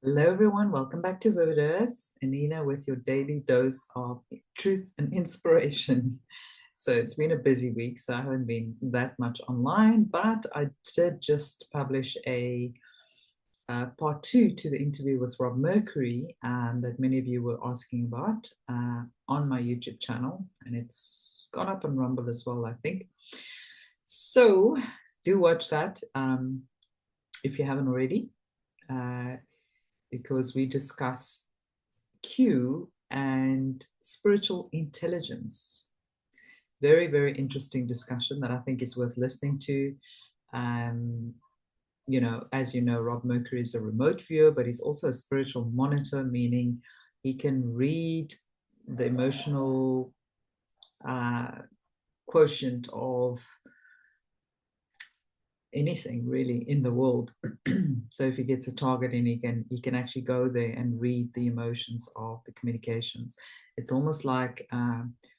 Hello, everyone. Welcome back to Vivid Earth. Anina with your daily dose of truth and inspiration. So it's been a busy week, so I haven't been that much online, but I did just publish a part two to the interview with Rob Mercury that many of you were asking about on my YouTube channel, and it's gone up on Rumble as well, I think. So do watch that if you haven't already. Because we discuss Q and spiritual intelligence. Very, very interesting discussion that I think is worth listening to. As you know, Rob Mercury is a remote viewer, but he's also a spiritual monitor, meaning he can read the emotional quotient of anything really in the world. So if he gets a target and he can actually go there and read the emotions of the communications. It's almost like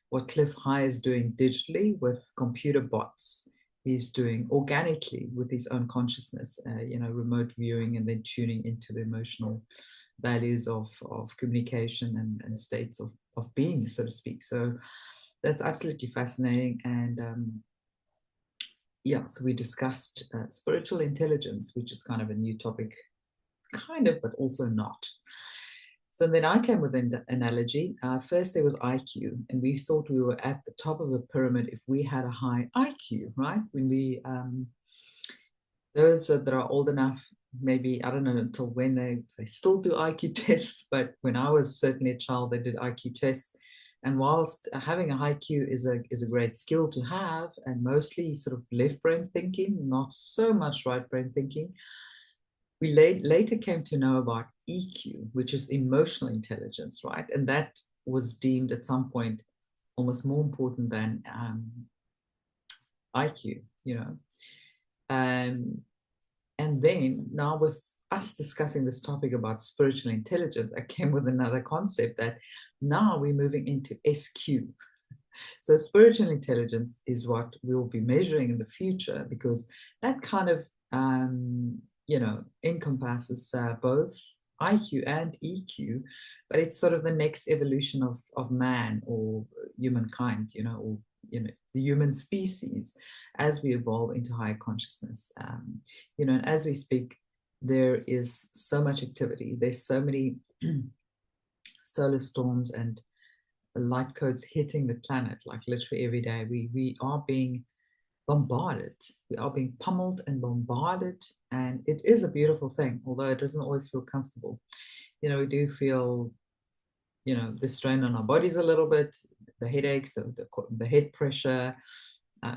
what Cliff High is doing digitally with computer bots. He's doing organically with his own consciousness, remote viewing and then tuning into the emotional values of communication and states of being, so to speak. So that's absolutely fascinating. And so we discussed spiritual intelligence, which is kind of a new topic, kind of, but also not. So then I came with an analogy. First, there was IQ, and we thought we were at the top of a pyramid if we had a high IQ, right? When we, those that are old enough, maybe, I don't know until when they still do IQ tests, but when I was certainly a child, they did IQ tests. And whilst having a high Q is a great skill to have, and mostly sort of left brain thinking, not so much right brain thinking, we later came to know about EQ, which is emotional intelligence, right? And that was deemed at some point almost more important than IQ, you know. And then now with us discussing this topic about spiritual intelligence, I came with another concept that now we're moving into SQ. So spiritual intelligence is what we'll be measuring in the future, because that kind of, encompasses both IQ and EQ, but it's sort of the next evolution of man or humankind, or the human species as we evolve into higher consciousness. And as we speak, there is so much activity. There's so many solar storms and light codes hitting the planet, like literally every day. We are being bombarded. We are being pummeled and bombarded, and it is a beautiful thing, although it doesn't always feel comfortable. We do feel, the strain on our bodies a little bit, the headaches, the head pressure,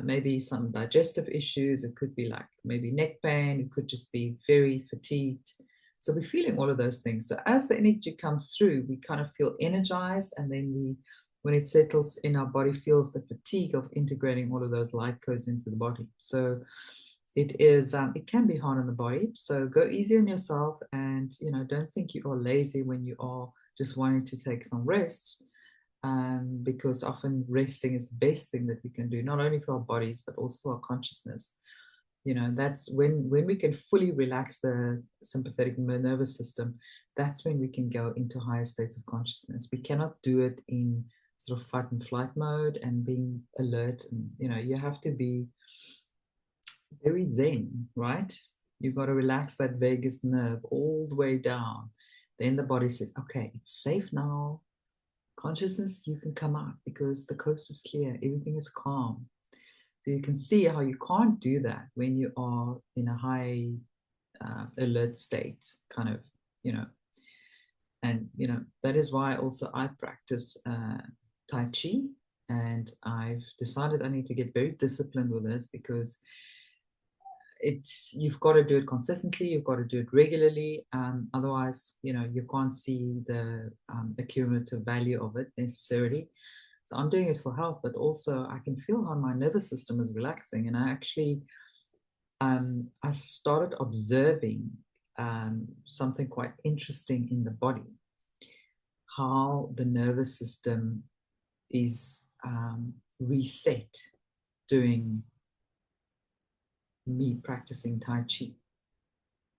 maybe some digestive issues. It could be like maybe neck pain. It could just be very fatigued. So we're feeling all of those things. So as the energy comes through, we kind of feel energized, and then when it settles in our body, feels the fatigue of integrating all of those light codes into the body. So it can be hard on the body. So go easy on yourself, and don't think you are lazy when you are just wanting to take some rest, because often resting is the best thing that we can do, not only for our bodies but also for our consciousness. That's when we can fully relax the sympathetic nervous system. That's when we can go into higher states of consciousness. We cannot do it in sort of fight and flight mode and being alert, and you have to be very zen, right? You've got to relax that vagus nerve all the way down. Then the body says, okay, it's safe now. Consciousness, you can come out because the coast is clear, everything is calm. So you can see how you can't do that when you are in a high alert state, kind of, and that is why also I practice Tai Chi, and I've decided I need to get very disciplined with this, because you've got to do it consistently, you've got to do it regularly, otherwise you can't see the cumulative value of it necessarily. So I'm doing it for health, but also I can feel how my nervous system is relaxing. And I actually I started observing something quite interesting in the body, how the nervous system is reset during me practicing Tai Chi.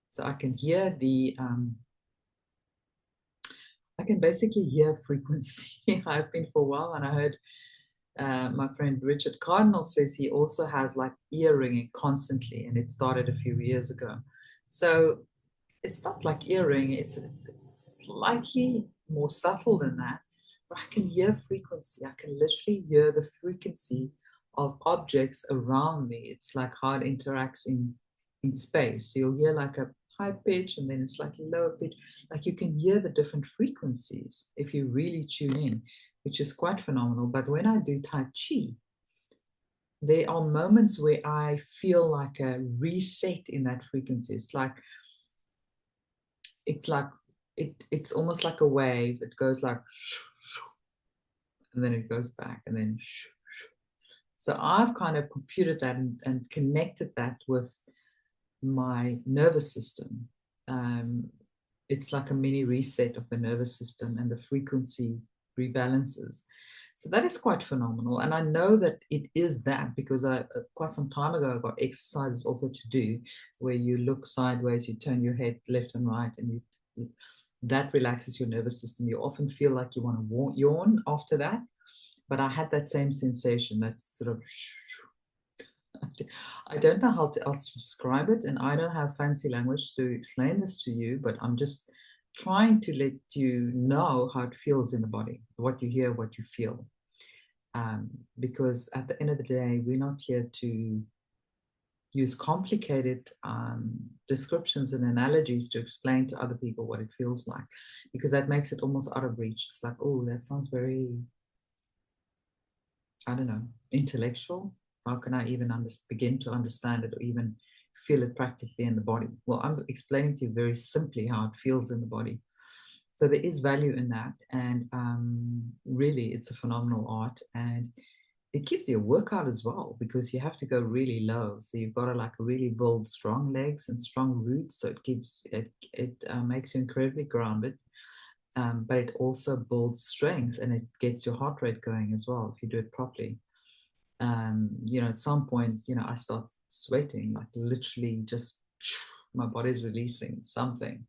So I can hear the can basically hear frequency. I've been for a while, and I heard my friend Richard Cardinal says he also has like ear ringing constantly, and it started a few years ago. So it's not like ear ringing, it's slightly more subtle than that, but I can hear frequency. I can literally hear the frequency of objects around me. It's like how it interacts in space. So you'll hear like a high pitch and then a slightly lower pitch. Like you can hear the different frequencies if you really tune in, which is quite phenomenal. But when I do Tai Chi, there are moments where I feel like a reset in that frequency. It's almost like a wave. It goes like, and then it goes back, and then. So I've kind of computed that and connected that with my nervous system. It's like a mini reset of the nervous system, and the frequency rebalances. So that is quite phenomenal. And I know that it is that because quite some time ago, I got exercises also to do where you look sideways, you turn your head left and right, and that relaxes your nervous system. You often feel like you want to yawn after that. But I had that same sensation, that sort of, I don't know how to else describe it, and I don't have fancy language to explain this to you, but I'm just trying to let you know how it feels in the body, what you hear, what you feel. Because at the end of the day, we're not here to use complicated descriptions and analogies to explain to other people what it feels like, because that makes it almost out of reach. It's like, oh, that sounds very, I don't know, intellectual. How can I even begin to understand it or even feel it practically in the body? Well, I'm explaining to you very simply how it feels in the body. So there is value in that. And really, it's a phenomenal art. And it gives you a workout as well, because you have to go really low. So you've got to like really build strong legs and strong roots. So it makes you incredibly grounded. But it also builds strength, and it gets your heart rate going as well if you do it properly. At some point, I start sweating, like literally just my body's releasing something.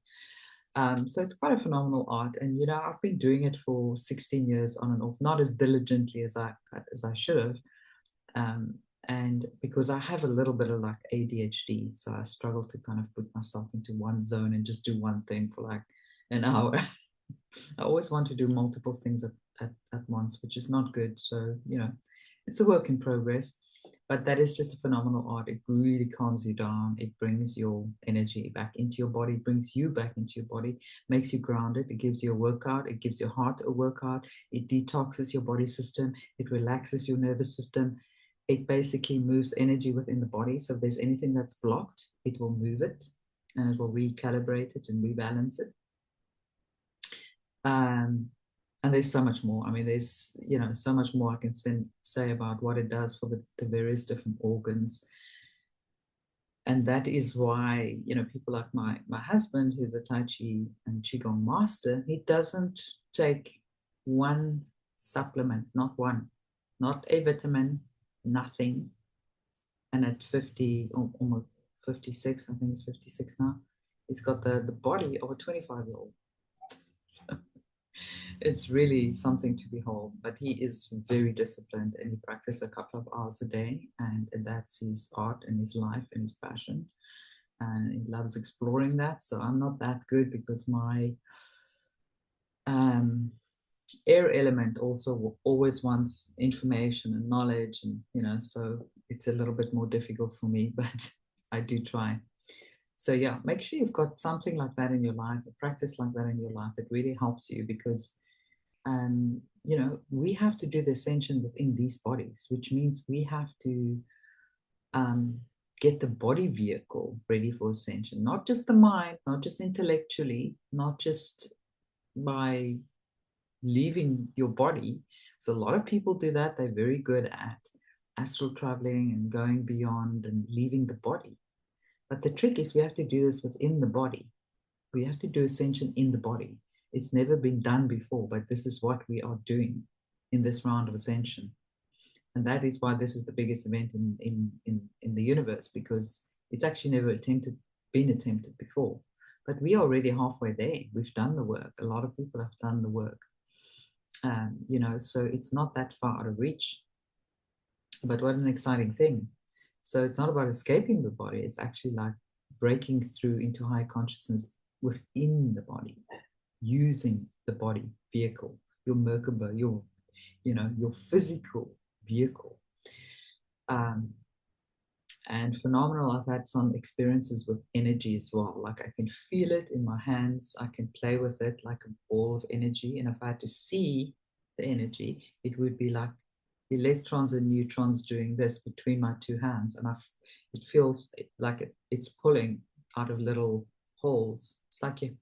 So it's quite a phenomenal art. And, I've been doing it for 16 years on and off, not as diligently as I should have. And because I have a little bit of like ADHD, so I struggle to kind of put myself into one zone and just do one thing for like an hour. I always want to do multiple things at once, which is not good. So, it's a work in progress, but that is just a phenomenal art. It really calms you down. It brings your energy back into your body, brings you back into your body, makes you grounded. It gives you a workout. It gives your heart a workout. It detoxes your body system. It relaxes your nervous system. It basically moves energy within the body. So if there's anything that's blocked, it will move it, and it will recalibrate it and rebalance it. And there's so much more. I mean, there's, so much more I can say about what it does for the various different organs. And that is why, people like my husband, who's a Tai Chi and Qigong master, he doesn't take one supplement, not one, not a vitamin, nothing. And at 50, almost 56, I think it's 56 now, he's got the body of a 25-year-old. So it's really something to behold. But he is very disciplined, and he practices a couple of hours a day, and that's his art and his life and his passion, and he loves exploring that. So I'm not that good, because my air element also always wants information and knowledge, and so it's a little bit more difficult for me, but I do try. So yeah, make sure you've got something like that in your life, a practice like that in your life that really helps you, because we have to do the ascension within these bodies, which means we have to get the body vehicle ready for ascension, not just the mind, not just intellectually, not just by leaving your body. So a lot of people do that. They're very good at astral traveling and going beyond and leaving the body. But the trick is we have to do this within the body. We have to do ascension in the body. It's never been done before, but this is what we are doing in this round of ascension. And that is why this is the biggest event in the universe, because it's actually never been attempted before. But we are already halfway there. We've done the work. A lot of people have done the work. You know, so it's not that far out of reach. But what an exciting thing. So it's not about escaping the body. It's actually like breaking through into high consciousness within the body, using the body vehicle, your Merkaba, your, you know, your physical vehicle. And phenomenal. I've had some experiences with energy as well. Like I can feel it in my hands. I can play with it like a ball of energy. And if I had to see the energy, it would be like electrons and neutrons doing this between my two hands. And it feels like it's pulling out of little holes. It's like you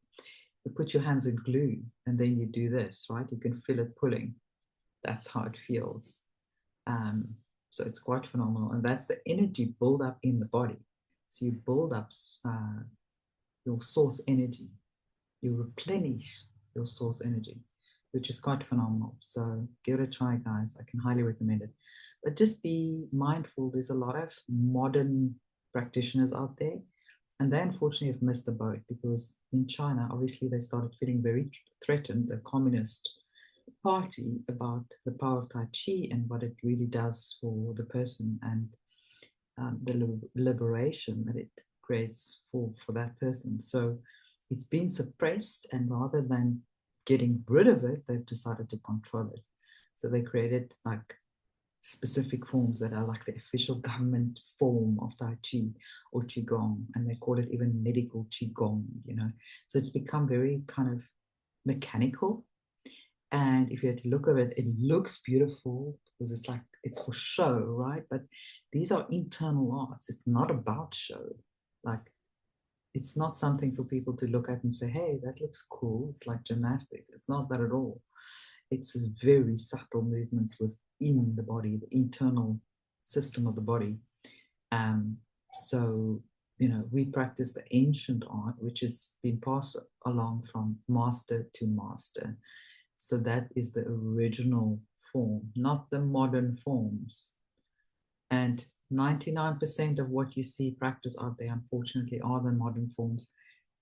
put your hands in glue and then you do this, right? You can feel it pulling. That's how it feels. So it's quite phenomenal. And that's the energy build up in the body. So you build up your source energy. You replenish your source energy, which is quite phenomenal. So give it a try, guys. I can highly recommend it. But just be mindful. There's a lot of modern practitioners out there. And they unfortunately have missed the boat because in China, obviously, they started feeling very threatened, the communist party, about the power of Tai Chi and what it really does for the person and the liberation that it creates for that person. So it's been suppressed, and rather than getting rid of it, they've decided to control it. So they created like specific forms that are like the official government form of Tai Chi or Qigong, and they call it even medical Qigong, you know. So it's become very kind of mechanical. And if you had to look at it, it looks beautiful because it's like it's for show, right? But these are internal arts. It's not about show. Like it's not something for people to look at and say, hey, that looks cool. It's like gymnastics. It's not that at all. It's very subtle movements within the body, the internal system of the body. So, you know, we practice the ancient art, which has been passed along from master to master. So that is the original form, not the modern forms. And 99% of what you see practice out there, unfortunately, are the modern forms.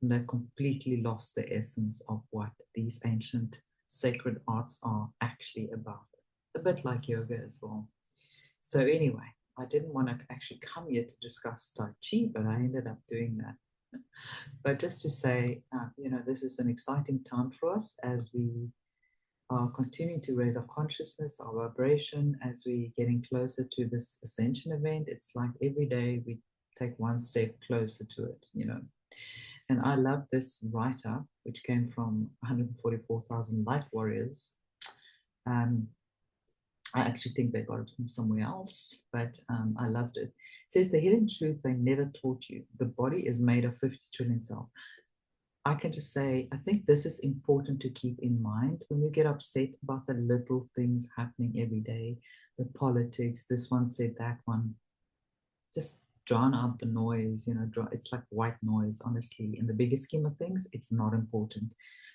And they've completely lost the essence of what these ancient sacred arts are actually about. A bit like yoga as well. So anyway, I didn't want to actually come here to discuss Tai Chi, but I ended up doing that. But just to say, you know, this is an exciting time for us as we are continuing to raise our consciousness, our vibration, as we're getting closer to this ascension event. It's like every day we take one step closer to it, you know. And I love this write-up, which came from 144,000 light warriors. I actually think they got it from somewhere else, but I loved it. It says, the hidden truth they never taught you. The body is made of 50 trillion cells. I can just say, I think this is important to keep in mind when you get upset about the little things happening every day, the politics, this one said that one. Just drown out the noise, you know, it's like white noise, honestly. In the bigger scheme of things, it's not important.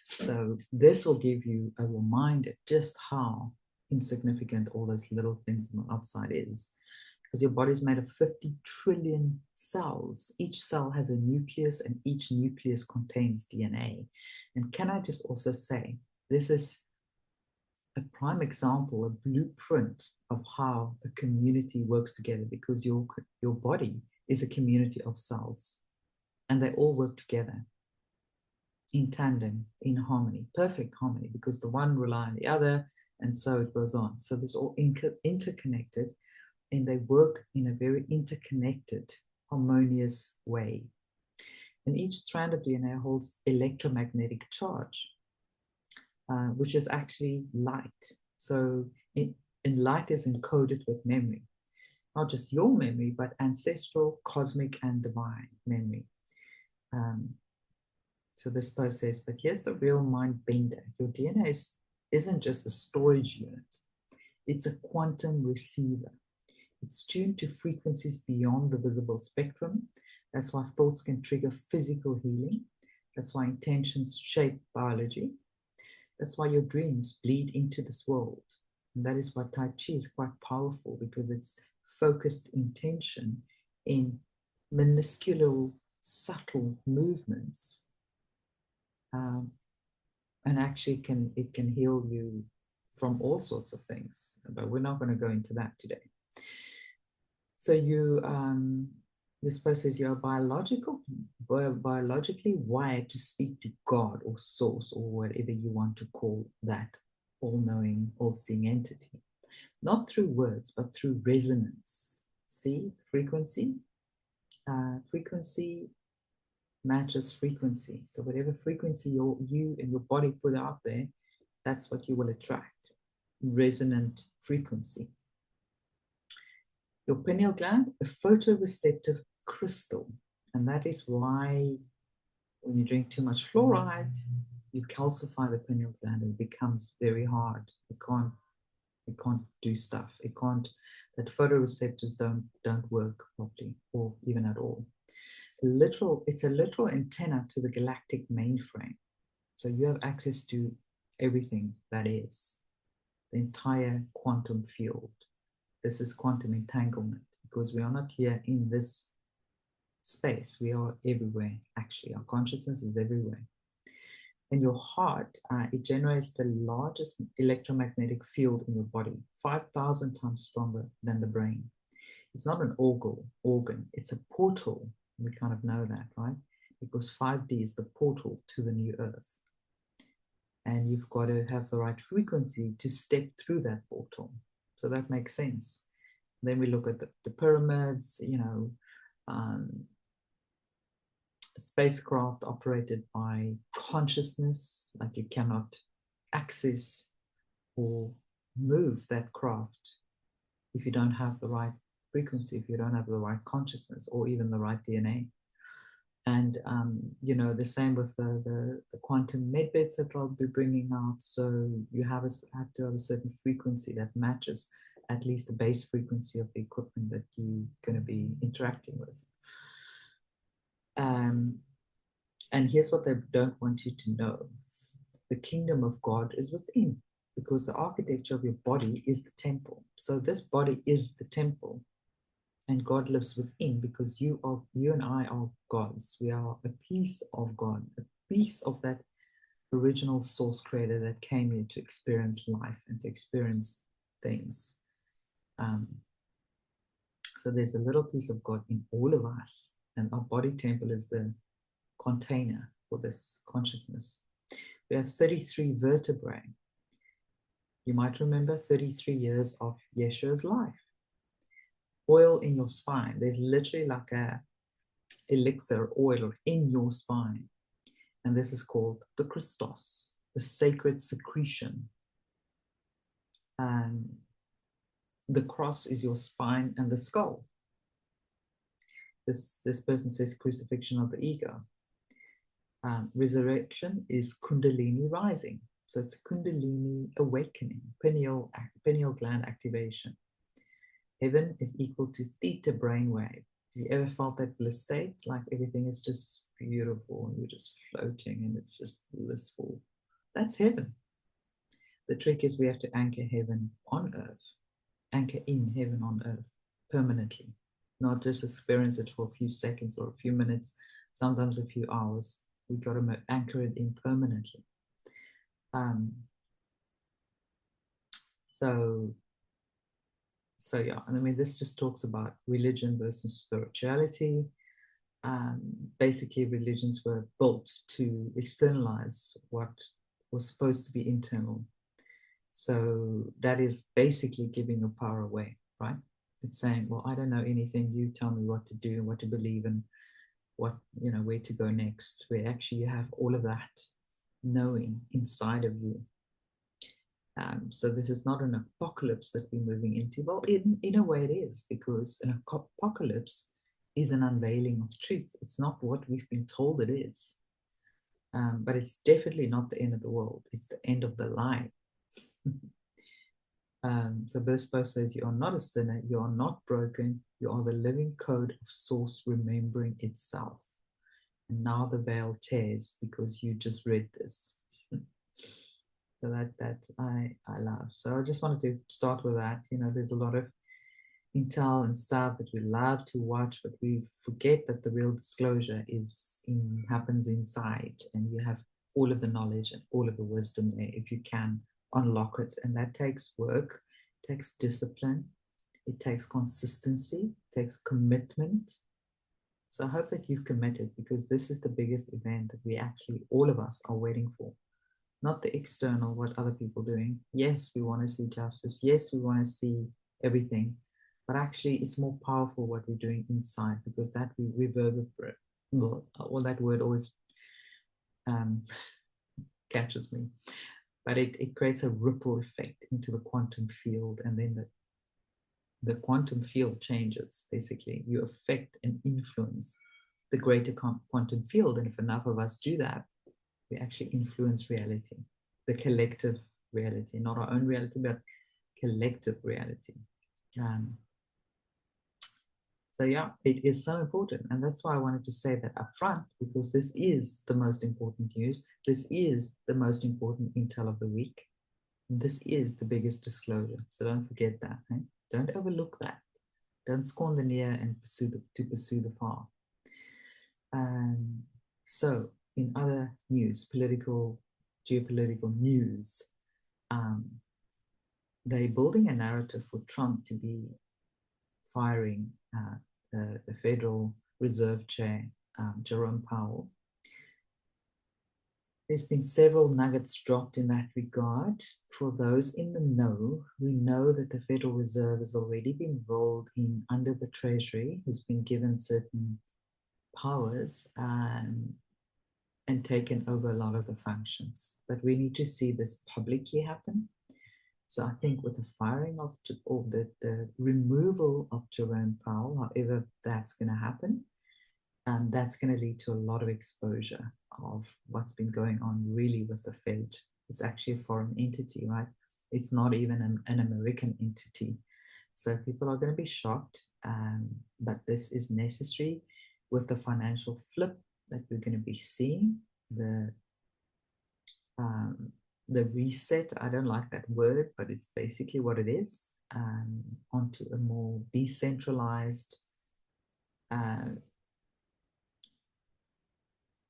So this will give you a reminder just how insignificant all those little things on the outside is. Because your body is made of 50 trillion cells. Each cell has a nucleus, and each nucleus contains DNA. And can I just also say, this is a prime example, a blueprint of how a community works together, because your body is a community of cells, and they all work together in tandem, in harmony, perfect harmony, because the one rely on the other, and so it goes on. So this all interconnected, and they work in a very interconnected, harmonious way. And each strand of DNA holds electromagnetic charge, which is actually light. So light is encoded with memory, not just your memory, but ancestral, cosmic, and divine memory. So this post says, but here's the real mind bender. Your DNA isn't just a storage unit. It's a quantum receiver. It's tuned to frequencies beyond the visible spectrum. That's why thoughts can trigger physical healing. That's why intentions shape biology. That's why your dreams bleed into this world. And that is why Tai Chi is quite powerful, because it's focused intention in minuscule, subtle movements And actually it can heal you from all sorts of things, but we're not going to go into that today. So this person says you are biologically wired to speak to God or source or whatever you want to call that all-knowing, all-seeing entity, not through words but through resonance. See, frequency matches frequency. So whatever frequency you and your body put out there, that's what you will attract. Resonant frequency. Your pineal gland, a photoreceptive crystal. And that is why when you drink too much fluoride, you calcify the pineal gland and it becomes very hard. It can't do stuff. That photoreceptors don't work properly or even at all. It's a literal antenna to the galactic mainframe. So you have access to everything that is, the entire quantum field. This is quantum entanglement because we are not here in this space. We are everywhere, actually. Our consciousness is everywhere. And your heart, it generates the largest electromagnetic field in your body, 5,000 times stronger than the brain. It's not an organ, it's a portal. We kind of know that, right? Because 5D is the portal to the new earth. And you've got to have the right frequency to step through that portal. So that makes sense. Then we look at the pyramids, spacecraft operated by consciousness, like you cannot access or move that craft if you don't have the right frequency, if you don't have the right consciousness or even the right DNA. And, the same with the quantum medbeds that I'll be bringing out. So you have to have a certain frequency that matches at least the base frequency of the equipment that you're going to be interacting with. And here's what they don't want you to know. The kingdom of God is within, because the architecture of your body is the temple. So this body is the temple. And God lives within, because you and I are gods. We are a piece of God, a piece of that original source creator that came here to experience life and to experience things. So there's a little piece of God in all of us, and our body temple is the container for this consciousness. We have 33 vertebrae. You might remember 33 years of Yeshua's life. Oil in your spine. There's literally like a elixir oil in your spine. And this is called the Christos, the sacred secretion. The cross is your spine and the skull. This person says crucifixion of the ego. Resurrection is Kundalini rising. So it's Kundalini awakening, pineal gland activation. Heaven is equal to theta brainwave. Have you ever felt that bliss state? Like everything is just beautiful and you're just floating and it's just blissful. That's heaven. The trick is we have to anchor heaven on earth, anchor in heaven on earth permanently, not just experience it for a few seconds or a few minutes, sometimes a few hours. We got to anchor it in permanently. So yeah, and I mean, this just talks about religion versus spirituality. Basically, religions were built to externalize what was supposed to be internal. So that is basically giving your power away, right? It's saying, well, I don't know anything. You tell me what to do, what to believe in, what, where to go next, where actually you have all of that knowing inside of you. So this is not an apocalypse that we're moving into. Well, in a way it is, because an apocalypse is an unveiling of truth. It's not what we've been told it is. But it's definitely not the end of the world. It's the end of the lie. So Bispo says, you are not a sinner. You are not broken. You are the living code of source remembering itself. And now the veil tears because you just read this. So that I love. So I just wanted to start with that. There's a lot of intel and stuff that we love to watch, but we forget that the real disclosure happens inside, and you have all of the knowledge and all of the wisdom there if you can unlock it. And that takes work, takes discipline, it takes consistency, it takes commitment. So I hope that you've committed, because this is the biggest event that we actually, all of us, are waiting for. Not the external, what other people are doing. Yes, we want to see justice. Yes, we want to see everything. But actually, it's more powerful what we're doing inside, because that we reverberate. Well, that word always catches me. But it creates a ripple effect into the quantum field, and then the quantum field changes. Basically, you affect and influence the greater quantum field. And if enough of us do that, we actually influence reality, the collective reality, not our own reality, but collective reality. So yeah, it is so important. And that's why I wanted to say that up front, because this is the most important news. This is the most important intel of the week. This is the biggest disclosure. So don't forget that. Eh? Don't overlook that. Don't scorn the near and pursue the far. So in other news, geopolitical news, they're building a narrative for Trump to be firing the Federal Reserve Chair, Jerome Powell. There's been several nuggets dropped in that regard. For those in the know, we know that the Federal Reserve has already been rolled in under the Treasury, who's been given certain powers and taken over a lot of the functions. But we need to see this publicly happen. So I think with the firing of, or the removal of Jerome Powell, however that's going to happen, that's going to lead to a lot of exposure of what's been going on really with the Fed. It's actually a foreign entity, right? It's not even an American entity. So people are going to be shocked, but this is necessary with the financial flip that we're going to be seeing, the reset. I don't like that word, but it's basically what it is, onto a more decentralized,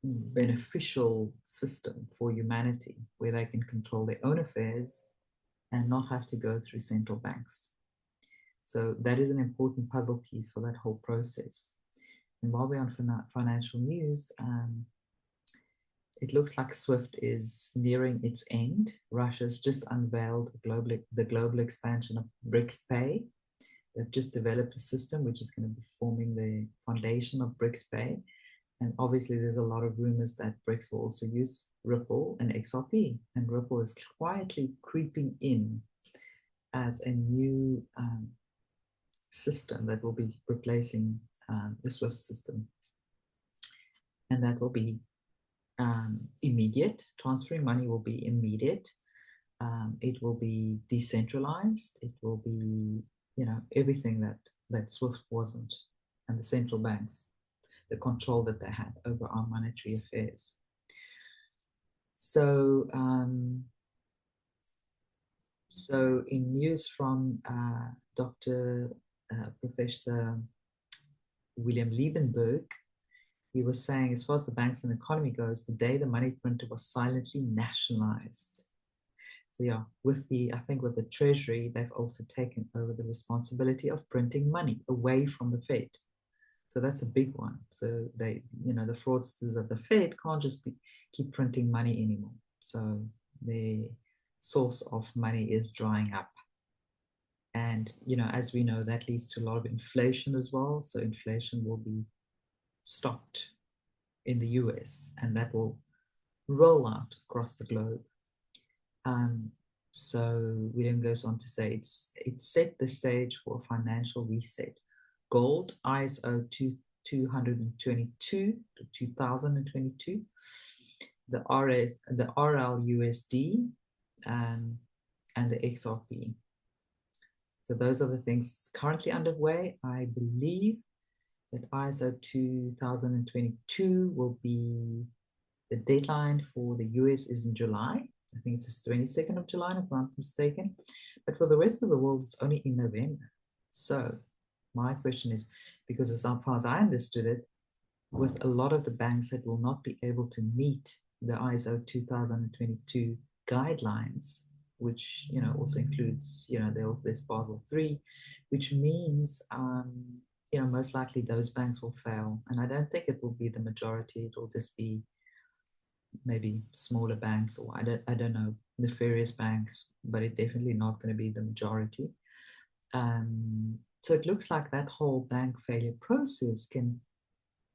beneficial system for humanity, where they can control their own affairs and not have to go through central banks. So that is an important puzzle piece for that whole process. And while we're on financial news, it looks like SWIFT is nearing its end. Russia's just unveiled the global expansion of BRICS Pay. They've just developed a system which is going to be forming the foundation of BRICS Pay. And obviously, there's a lot of rumors that BRICS will also use Ripple and XRP. And Ripple is quietly creeping in as a new system that will be replacing the SWIFT system. And that will be immediate. Transferring money will be immediate. It will be decentralized. It will be, everything that SWIFT wasn't, and the central banks, the control that they had over our monetary affairs. So, so in news from Professor William Liebenberg, he was saying, as far as the banks and the economy goes, the day the money printer was silently nationalized. So yeah, I think with the Treasury, they've also taken over the responsibility of printing money away from the Fed. So that's a big one. So they, the fraudsters at the Fed can't just keep printing money anymore. So their source of money is drying up. And, as we know, that leads to a lot of inflation as well. So inflation will be stopped in the US, and that will roll out across the globe. So William goes on to say it set the stage for a financial reset. Gold, ISO 222 to 2022, the RLUSD, and the XRP. So those are the things currently underway. I believe that ISO 2022 will be, the deadline for the US is in July. I think it's the 22nd of July, if I'm not mistaken. But for the rest of the world, it's only in November. So my question is, because as far as I understood it, with a lot of the banks that will not be able to meet the ISO 2022 guidelines, which, you know, also includes, you know, there's Basel III, which means, you know, most likely those banks will fail. And I don't think it will be the majority. It will just be maybe smaller banks, or I don't know, nefarious banks, but it's definitely not going to be the majority. So it looks like that whole bank failure process can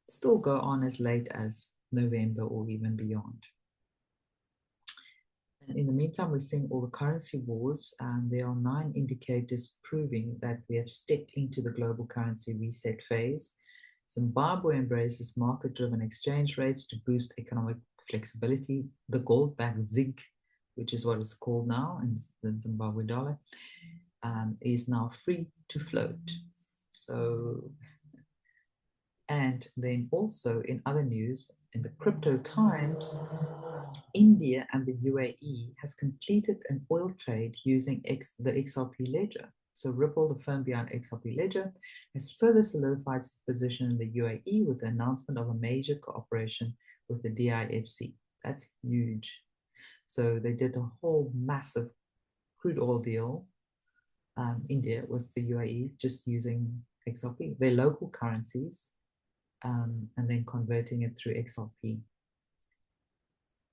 still go on as late as November or even beyond. And in the meantime, we're seeing all the currency wars. There are 9 indicators proving that we have stepped into the global currency reset phase. Zimbabwe embraces market-driven exchange rates to boost economic flexibility. The gold-backed ZiG, which is what it's called now, and the Zimbabwe dollar, is now free to float. So, and then also in other news, in the crypto times, India and the UAE has completed an oil trade using the XRP ledger. So Ripple, the firm behind XRP ledger, has further solidified its position in the UAE with the announcement of a major cooperation with the DIFC. That's huge. So they did a whole massive crude oil deal, India with the UAE, just using XRP, their local currencies, and then converting it through XRP.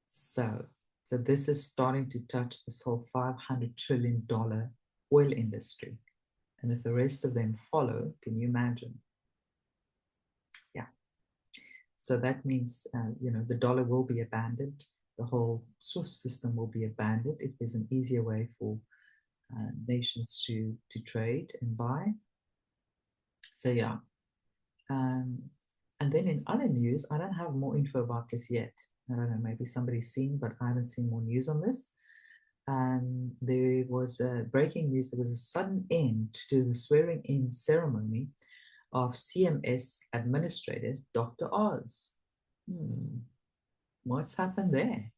So this is starting to touch this whole $500 trillion oil industry. And if the rest of them follow, can you imagine? Yeah. So that means, you know, the dollar will be abandoned. The whole SWIFT system will be abandoned if there's an easier way for nations to trade and buy. So yeah. And then in other news, I don't have more info about this yet. I don't know, maybe somebody's seen, but I haven't seen more news on this. There was breaking news. There was a sudden end to the swearing-in ceremony of CMS Administrator Dr. Oz. What's happened there?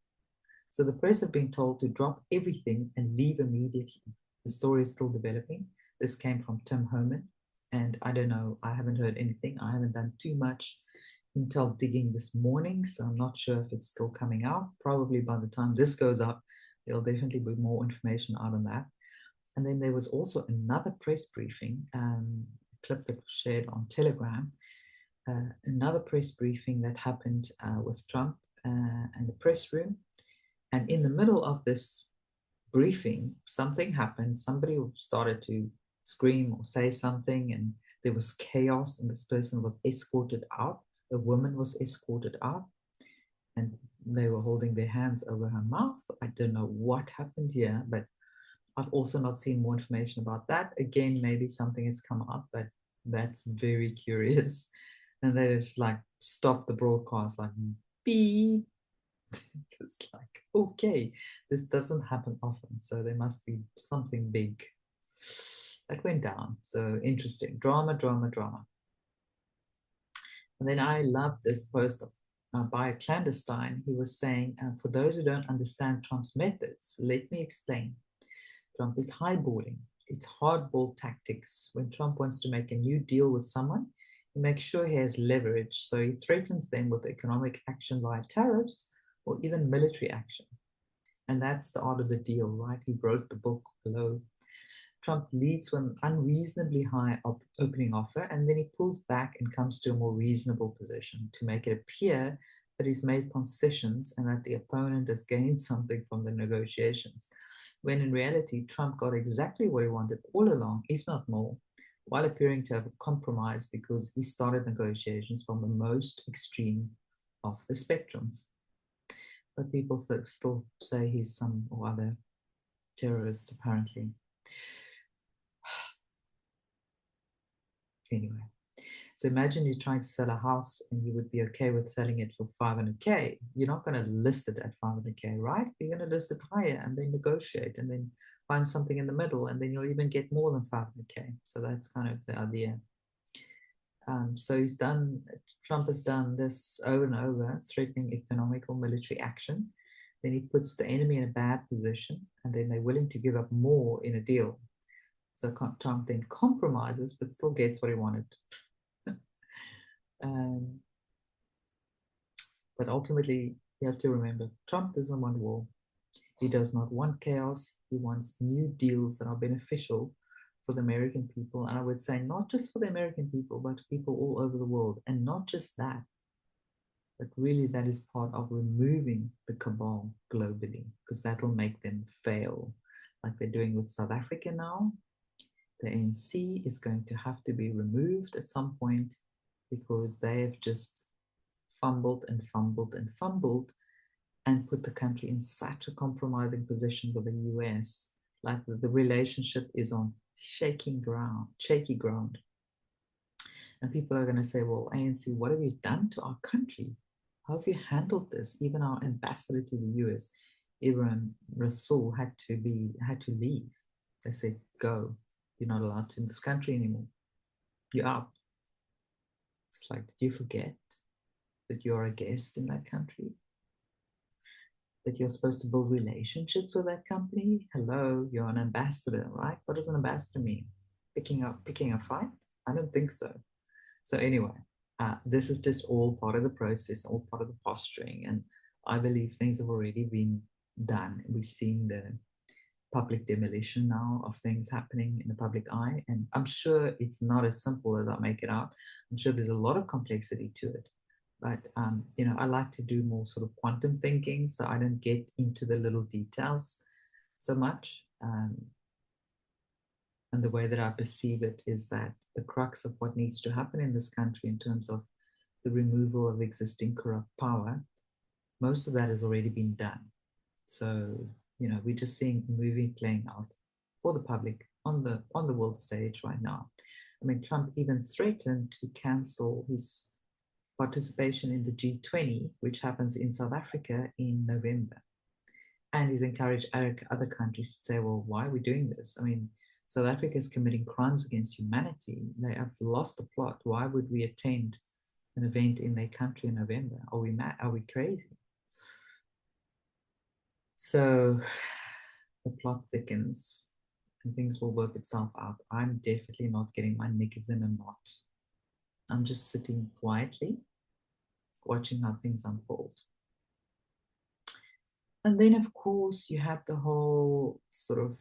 So the press have been told to drop everything and leave immediately. The story is still developing. This came from Tim Homan, and I don't know, I haven't heard anything. I haven't done too much intel digging this morning, so I'm not sure if it's still coming out. Probably by the time this goes up, there'll definitely be more information out on that. And then there was also another press briefing, a clip that was shared on Telegram, another press briefing that happened with Trump and the press room. And in the middle of this briefing, something happened. Somebody started to scream or say something, and there was chaos, and this person was escorted out. A woman was escorted out, and they were holding their hands over her mouth. I don't know what happened here, but I've also not seen more information about that. Again, maybe something has come up, but that's very curious. And they just like stop the broadcast, like beep. It's like, okay, this doesn't happen often, so there must be something big that went down. So interesting. Drama, drama, drama. And then I love this post by a clandestine. He was saying, for those who don't understand Trump's methods, let me explain. Trump is highballing. It's hardball tactics. When Trump wants to make a new deal with someone, he makes sure he has leverage. So he threatens them with economic action via tariffs or even military action. And that's the art of the deal, right? He wrote the book below. Trump leads with an unreasonably high opening offer, and then he pulls back and comes to a more reasonable position to make it appear that he's made concessions and that the opponent has gained something from the negotiations, when in reality, Trump got exactly what he wanted all along, if not more, while appearing to have a compromise because he started negotiations from the most extreme of the spectrum. But people still say he's some or other terrorist, apparently. Anyway, so imagine you're trying to sell a house and you would be okay with selling it for 500K. You're not going to list it at 500K, right? You're going to list it higher and then negotiate and then find something in the middle, and then you'll even get more than 500K. So that's kind of the idea. So Trump has done this over and over, threatening economic or military action. Then he puts the enemy in a bad position, and then they're willing to give up more in a deal. So Trump then compromises, but still gets what he wanted. But ultimately, You have to remember, Trump doesn't want war. He does not want chaos. He wants new deals that are beneficial for the American people. And I would say not just for the American people, but people all over the world. And not just that, but really that is part of removing the cabal globally, because that'll make them fail, like they're doing with South Africa now. The ANC is going to have to be removed at some point because they have just fumbled and fumbled and fumbled and put the country in such a compromising position with the US. Like the relationship is on shaky ground. And people are going to say, well, ANC, what have you done to our country? How have you handled this? Even our ambassador to the US, Ibrahim Rasool, had to leave. They said, go. You're not allowed to in this country anymore. You're out. It's like, did you forget that you're a guest in that country? That you're supposed to build relationships with that company? Hello, you're an ambassador, right? What does an ambassador mean? Picking a fight? I don't think so. So anyway, this is just all part of the process, all part of the posturing. And I believe things have already been done. We're seeing the public demolition now of things happening in the public eye. And I'm sure it's not as simple as I make it out. I'm sure there's a lot of complexity to it. But, I like to do more sort of quantum thinking, so I don't get into the little details so much. And the way that I perceive it is that the crux of what needs to happen in this country in terms of the removal of existing corrupt power, most of that has already been done. So, we're just seeing a movie playing out for the public on the world stage right now. I mean, Trump even threatened to cancel his participation in the G20, which happens in South Africa in November. And he's encouraged other countries to say, well, why are we doing this? I mean, South Africa is committing crimes against humanity. They have lost the plot. Why would we attend an event in their country in November? Are we mad? Are we crazy? So the plot thickens and things will work itself out. I'm definitely not getting my knickers in a knot. I'm just sitting quietly, watching how things unfold. And then, of course, you have the whole sort of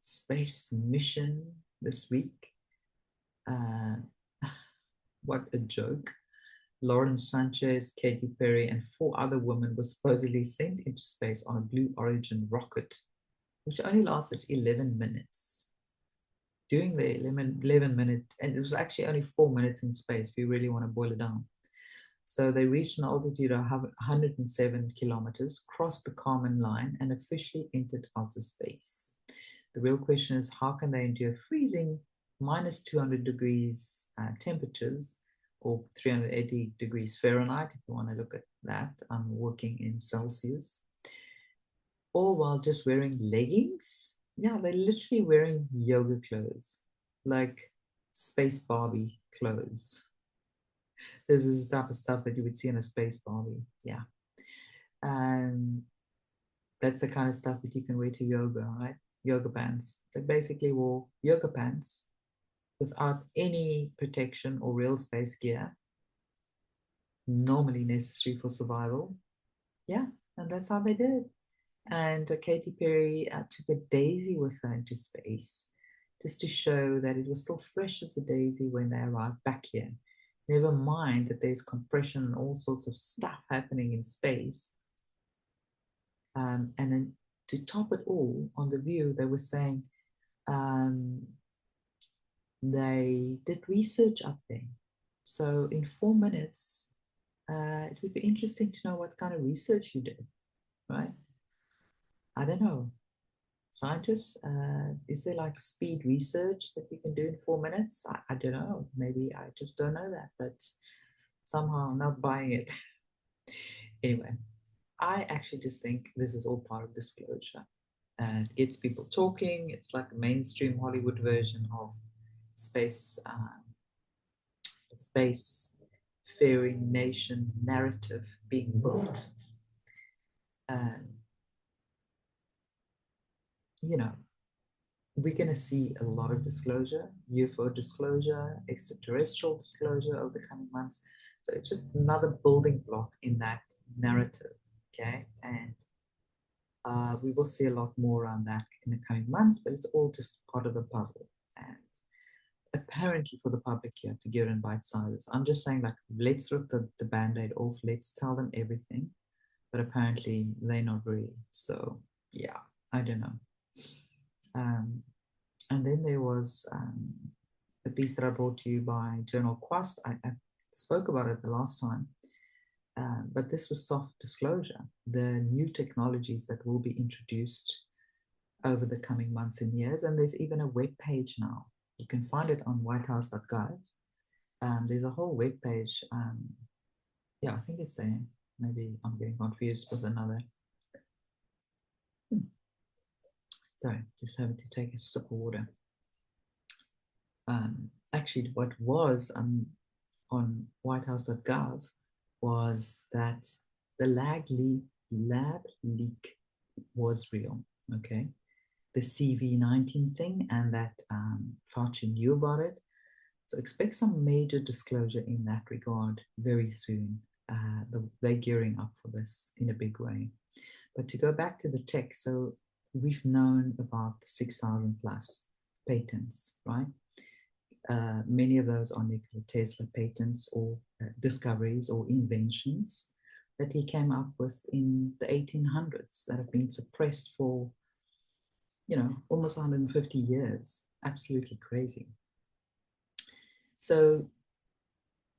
space mission this week. What a joke. Lauren Sanchez, Katy Perry, and 4 other women were supposedly sent into space on a Blue Origin rocket, which only lasted 11 minutes. During the 11 minute, and it was actually only 4 minutes in space, if you really want to boil it down. So they reached an altitude of 107 kilometers, crossed the Kármán line, and officially entered outer space. The real question is, how can they endure freezing minus 200 degrees temperatures, or 380 degrees Fahrenheit, if you want to look at that? I'm working in Celsius. All while just wearing leggings. Yeah, they're literally wearing yoga clothes, like space Barbie clothes. This is the type of stuff that you would see in a space Barbie. Yeah. And that's the kind of stuff that you can wear to yoga, right? Yoga pants. They basically wore yoga pants without any protection or real space gear, normally necessary for survival. Yeah, and that's how they did it. And Katy Perry took a daisy with her into space just to show that it was still fresh as a daisy when they arrived back here. Never mind that there's compression and all sorts of stuff happening in space. And then to top it all, on The View, they were saying they did research up there. So in 4 minutes, it would be interesting to know what kind of research you did, right? I don't know. Scientists, is there like speed research that you can do in 4 minutes? I don't know. Maybe I just don't know that, but somehow I'm not buying it. Anyway, I actually just think this is all part of disclosure. And it gets people talking. It's like a mainstream Hollywood version of space faring nation narrative being built. We're going to see a lot of disclosure, UFO disclosure, extraterrestrial disclosure over the coming months. So it's just another building block in that narrative, okay? And we will see a lot more around that in the coming months, but it's all just part of the puzzle. And apparently for the public, you have to give it in bite sizes. I'm just saying, like, let's rip the Band-Aid off. Let's tell them everything. But apparently they're not really. So, yeah, I don't know. And then there was a piece that I brought to you by Journal Quest. I spoke about it the last time. But this was soft disclosure, the new technologies that will be introduced over the coming months and years. And there's even a web page now. You can find it on whitehouse.gov. There's a whole web page. Yeah, I think it's there. Maybe I'm getting confused with another. Sorry, just having to take a sip of water. Actually, what was on whitehouse.gov was that the lab leak was real, okay? The CV19 thing, and that Fauci knew about it. So expect some major disclosure in that regard very soon. They're gearing up for this in a big way. But to go back to the text, so we've known about the 6,000 plus patents, right? Many of those are Nikola Tesla patents or discoveries or inventions that he came up with in the 1800s that have been suppressed for, almost 150 years. Absolutely crazy. So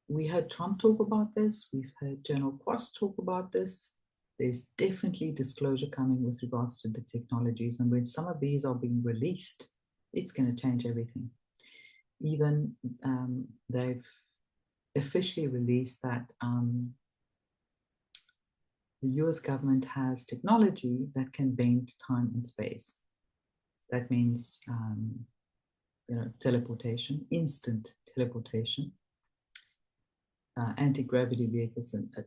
we heard Trump talk about this. We've heard Journal Quest talk about this. There's definitely disclosure coming with regards to the technologies. And when some of these are being released, it's going to change everything. Even they've officially released that the US government has technology that can bend time and space. That means, teleportation, instant teleportation, anti-gravity vehicles, and a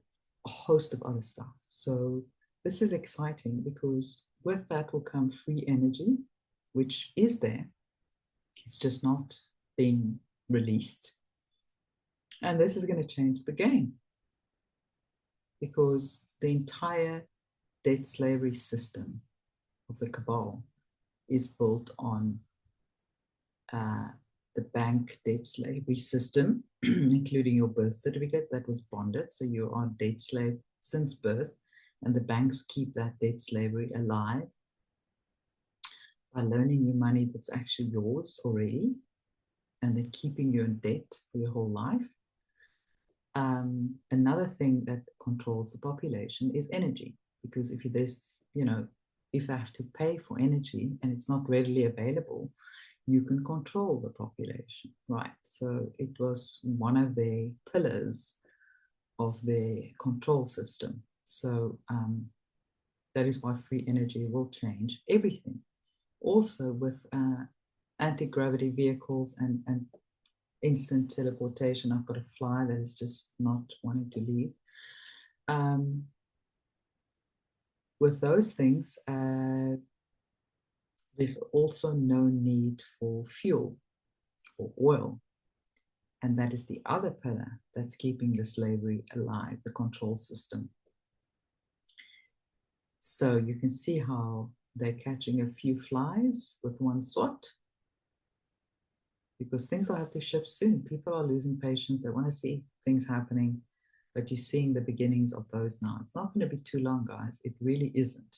host of other stuff. So this is exciting because with that will come free energy, which is there. It's just not being released. And this is going to change the game because the entire debt slavery system of the cabal is built on the bank debt slavery system, including your birth certificate that was bonded. So you are debt slave since birth, and the banks keep that debt slavery alive by loaning you money that's actually yours already, and then keeping you in debt for your whole life. Another thing that controls the population is energy, because if if I have to pay for energy and it's not readily available, you can control the population, right? So it was one of the pillars of their control system. So that is why free energy will change everything. Also with anti-gravity vehicles and instant teleportation. I've got a fly that is just not wanting to leave. With those things, there's also no need for fuel or oil. And that is the other pillar that's keeping the slavery alive, the control system. So you can see how they're catching a few flies with one swat, because things will have to shift soon. People are losing patience. They want to see things happening, but you're seeing the beginnings of those now. It's not going to be too long, guys. It really isn't.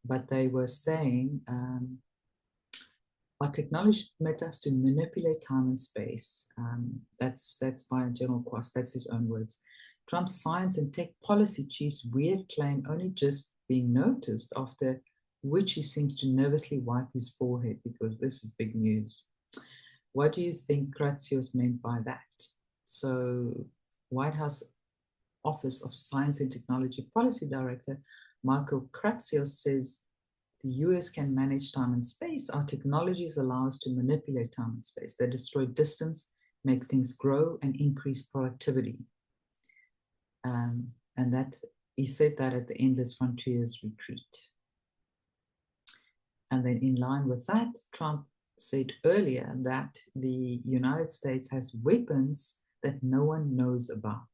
But they were saying, our technology permits us to manipulate time and space. That's by General Quast. That's his own words. Trump's science and tech policy chief's weird claim only just being noticed, after which he seems to nervously wipe his forehead because this is big news. What do you think Kratsios meant by that? So White House Office of Science and Technology Policy Director Michael Kratsios says the US can manage time and space. Our technologies allow us to manipulate time and space. They destroy distance, make things grow, and increase productivity. And that he said that at the Endless Frontiers retreat. And then in line with that, Trump said earlier that the United States has weapons that no one knows about.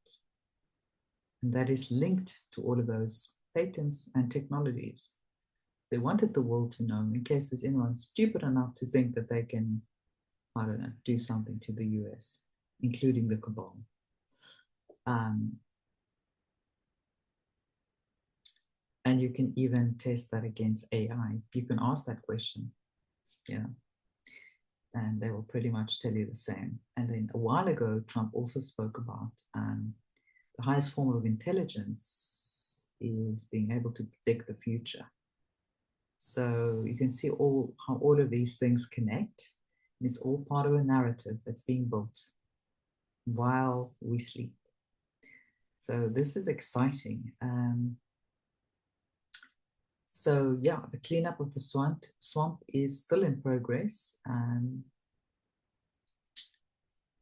And that is linked to all of those patents and technologies. They wanted the world to know, in case there's anyone stupid enough to think that they can, I don't know, do something to the US, including the cabal. And you can even test that against AI. You can ask that question, and they will pretty much tell you the same. And then a while ago, Trump also spoke about the highest form of intelligence is being able to predict the future. So you can see how all of these things connect. And it's all part of a narrative that's being built while we sleep. So this is exciting. So yeah, the cleanup of the swamp is still in progress.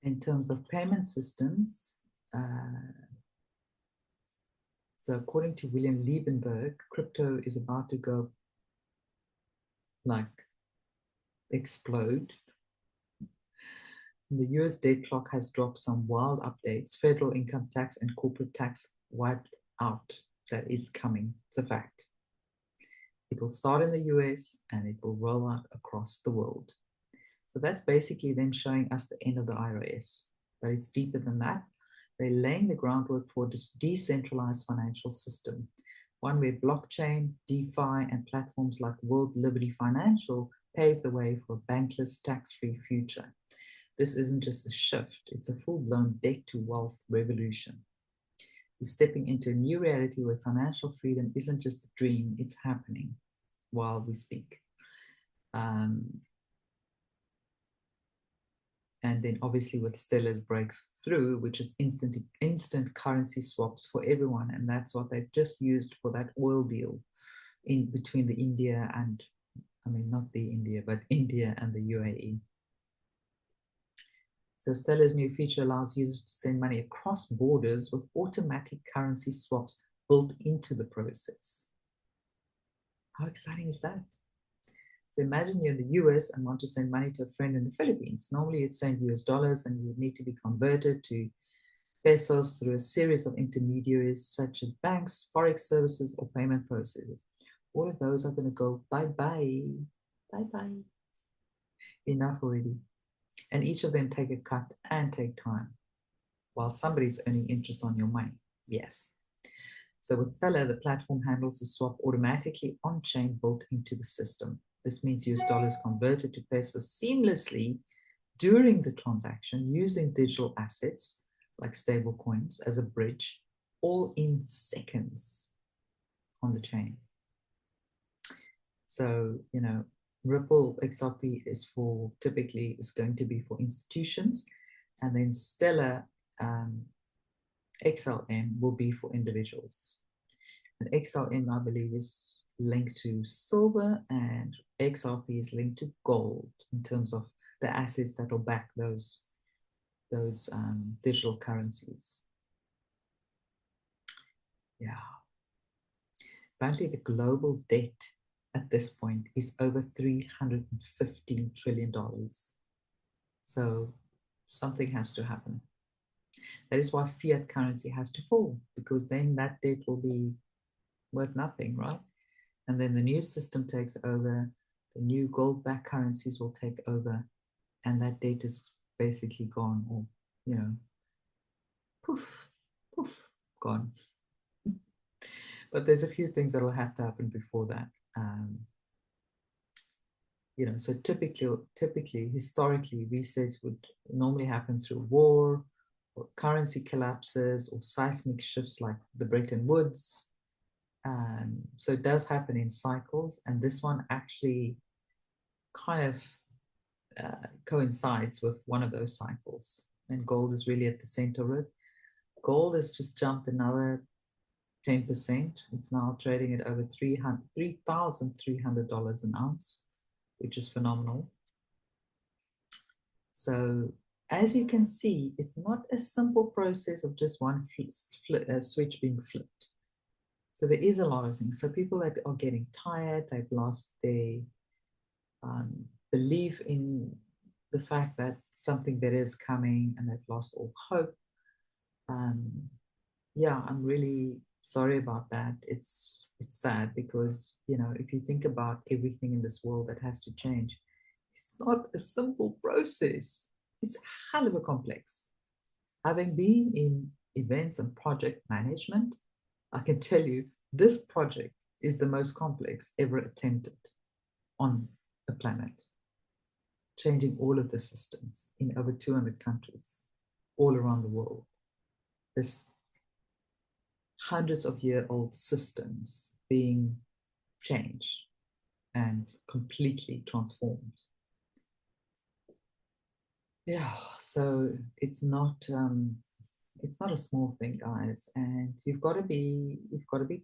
In terms of payment systems, so according to William Liebenberg, crypto is about to go like explode. The US debt clock has dropped some wild updates. Federal income tax and corporate tax wiped out. That is coming. It's a fact. It will start in the US and it will roll out across the world. So that's basically them showing us the end of the IRS. But it's deeper than that. They're laying the groundwork for this decentralized financial system, one where blockchain, DeFi, and platforms like World Liberty Financial pave the way for a bankless, tax-free future. This isn't just a shift, it's a full-blown debt-to-wealth revolution. We're stepping into a new reality where financial freedom isn't just a dream, it's happening while we speak. And then obviously with Stella's breakthrough, which is instant currency swaps for everyone. And that's what they've just used for that oil deal in between the India and, I mean, not the India, but India and the UAE. So Stella's new feature allows users to send money across borders with automatic currency swaps built into the process. How exciting is that? So imagine you're in the US and want to send money to a friend in the Philippines. Normally you'd send US dollars and you would need to be converted to pesos through a series of intermediaries such as banks, forex services, or payment processors. All of those are going to go bye-bye, bye-bye. Enough already. And each of them take a cut and take time while somebody's earning interest on your money. Yes. So with Stella, the platform handles the swap automatically on-chain built into the system. This means US dollars converted to pesos seamlessly during the transaction using digital assets like stable coins as a bridge, all in seconds on the chain. So, you know, Ripple XRP is typically going to be for institutions, and then Stellar XLM will be for individuals. And XLM, I believe, is linked to silver, and XRP is linked to gold in terms of the assets that will back those digital currencies. Yeah. Apparently, the global debt at this point is over $315 trillion. So something has to happen. That is why fiat currency has to fall, because then that debt will be worth nothing, right? And then the new system takes over, the new gold-backed currencies will take over, and that debt is basically gone, or, you know, poof, poof, gone. But there's a few things that will have to happen before that. You know, so typically, historically, resets would normally happen through war, or currency collapses, or seismic shifts like the Bretton Woods. So it does happen in cycles, and this one actually kind of coincides with one of those cycles, and gold is really at the center of it. Gold has just jumped another 10%. It's now trading at over $3,300 an ounce, which is phenomenal. So as you can see, it's not a simple process of just one switch being flipped. So there is a lot of things. So people that are getting tired, they've lost their belief in the fact that something better is coming, and they've lost all hope. yeah, I'm really sorry about that. It's sad because, you know, if you think about everything in this world that has to change, it's not a simple process. It's a hell of a complex. Having been in events and project management, I can tell you this project is the most complex ever attempted on the planet, changing all of the systems in over 200 countries all around the world. This hundreds of year old systems being changed and completely transformed. Yeah, so it's not a small thing, guys, and you've got to be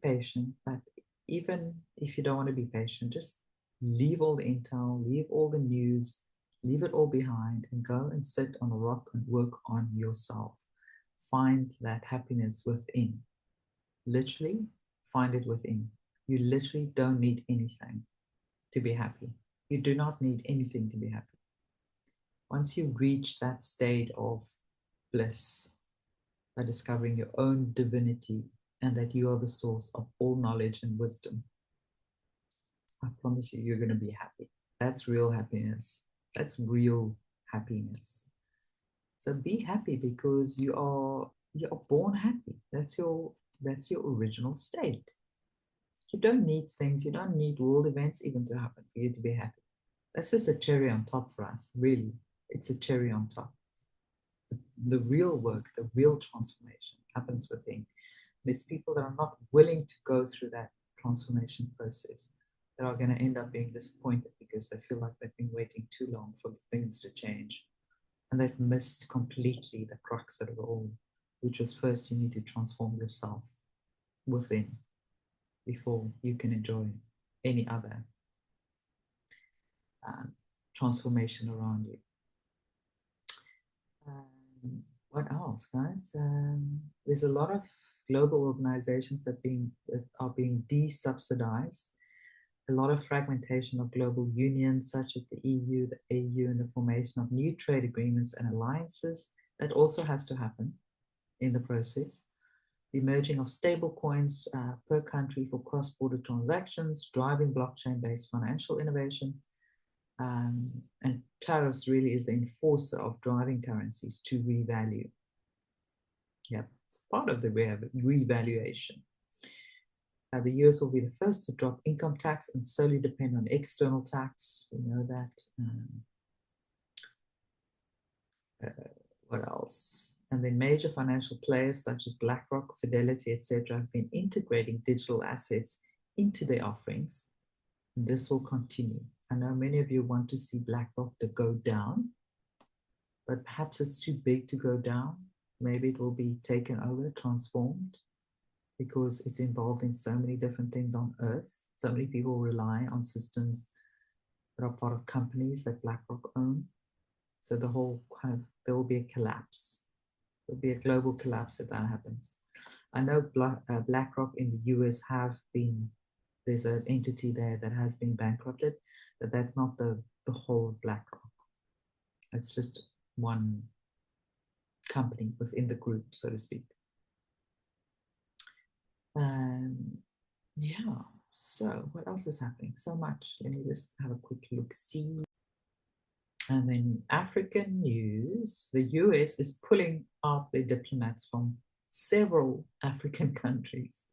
patient. But even if you don't want to be patient, just leave all the intel, leave all the news, leave it all behind, and go and sit on a rock and work on yourself. Find that happiness within. Literally, find it within. You literally don't need anything to be happy. You do not need anything to be happy. Once you reach that state of bliss by discovering your own divinity and that you are the source of all knowledge and wisdom, I promise you, you're going to be happy. That's real happiness. That's real happiness. So be happy because you're born happy. That's your original state. You don't need things, you don't need world events even to happen for you to be happy. That's just a cherry on top for us, really. It's a cherry on top. The real work, the real transformation happens within. There's people that are not willing to go through that transformation process that are going to end up being disappointed because they feel like they've been waiting too long for things to change. And they've missed completely the crux of it all, which was first you need to transform yourself within before you can enjoy any other um, transformation around you. What else, guys? There's a lot of global organizations that are being de-subsidized. A lot of fragmentation of global unions, such as the EU, the AU, and the formation of new trade agreements and alliances. That also has to happen in the process. The emerging of stable coins per country for cross-border transactions, driving blockchain-based financial innovation. And tariffs really is the enforcer of driving currencies to revalue. Yeah, it's part of the revaluation. The US will be the first to drop income tax and solely depend on external tax. We know that. What else? And then major financial players such as BlackRock, Fidelity, etc., have been integrating digital assets into their offerings. And this will continue. I know many of you want to see BlackRock to go down, but perhaps it's too big to go down. Maybe it will be taken over, transformed, because it's involved in so many different things on Earth. So many people rely on systems that are part of companies that BlackRock own. So the whole there will be a collapse. There'll be a global collapse if that happens. I know BlackRock in the US there's an entity there that has been bankrupted, but that's not the whole of BlackRock. It's just one company within the group, so to speak. Yeah, so what else is happening? So much. Let me just have a quick look, see. And then African news, the US is pulling out their diplomats from several African countries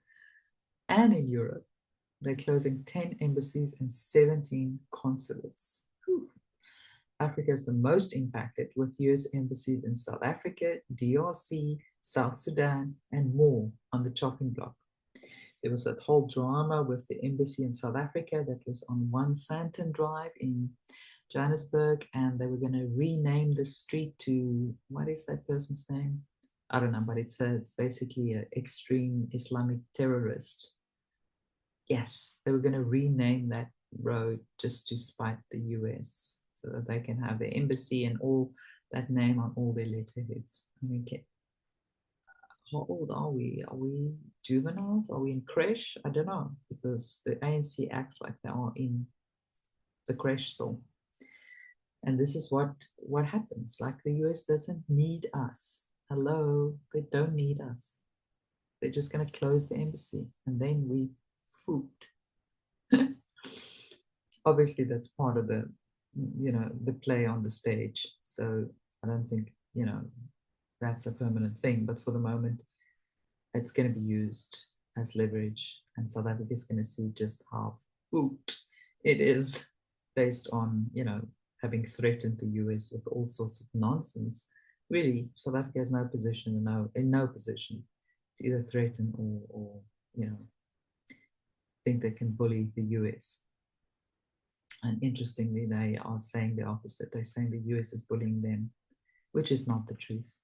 and in Europe. They're closing 10 embassies and 17 consulates. Whew. Africa is the most impacted, with US embassies in South Africa, DRC, South Sudan, and more on the chopping block. There was that whole drama with the embassy in South Africa that was on One Sandton Drive in Johannesburg, and they were going to rename the street to, what is that person's name? I don't know, but it's basically an extreme Islamic terrorist. Yes, they were going to rename that road just to spite the US so that they can have their embassy and all that name on all their letterheads. I mean, how old are we? Are we juveniles? Are we in creche? I don't know, because the ANC acts like they are in the creche still. And this is what happens. Like, the US doesn't need us. Hello, they don't need us. They're just going to close the embassy and then we food. Obviously, that's part of the, the play on the stage. So I don't think, that's a permanent thing. But for the moment, it's going to be used as leverage. And South Africa is going to see just how food it is based on, having threatened the US with all sorts of nonsense. Really, South Africa has no position, in no position to either threaten or think they can bully the US. And interestingly, they are saying the opposite. They're saying the US is bullying them, which is not the truth.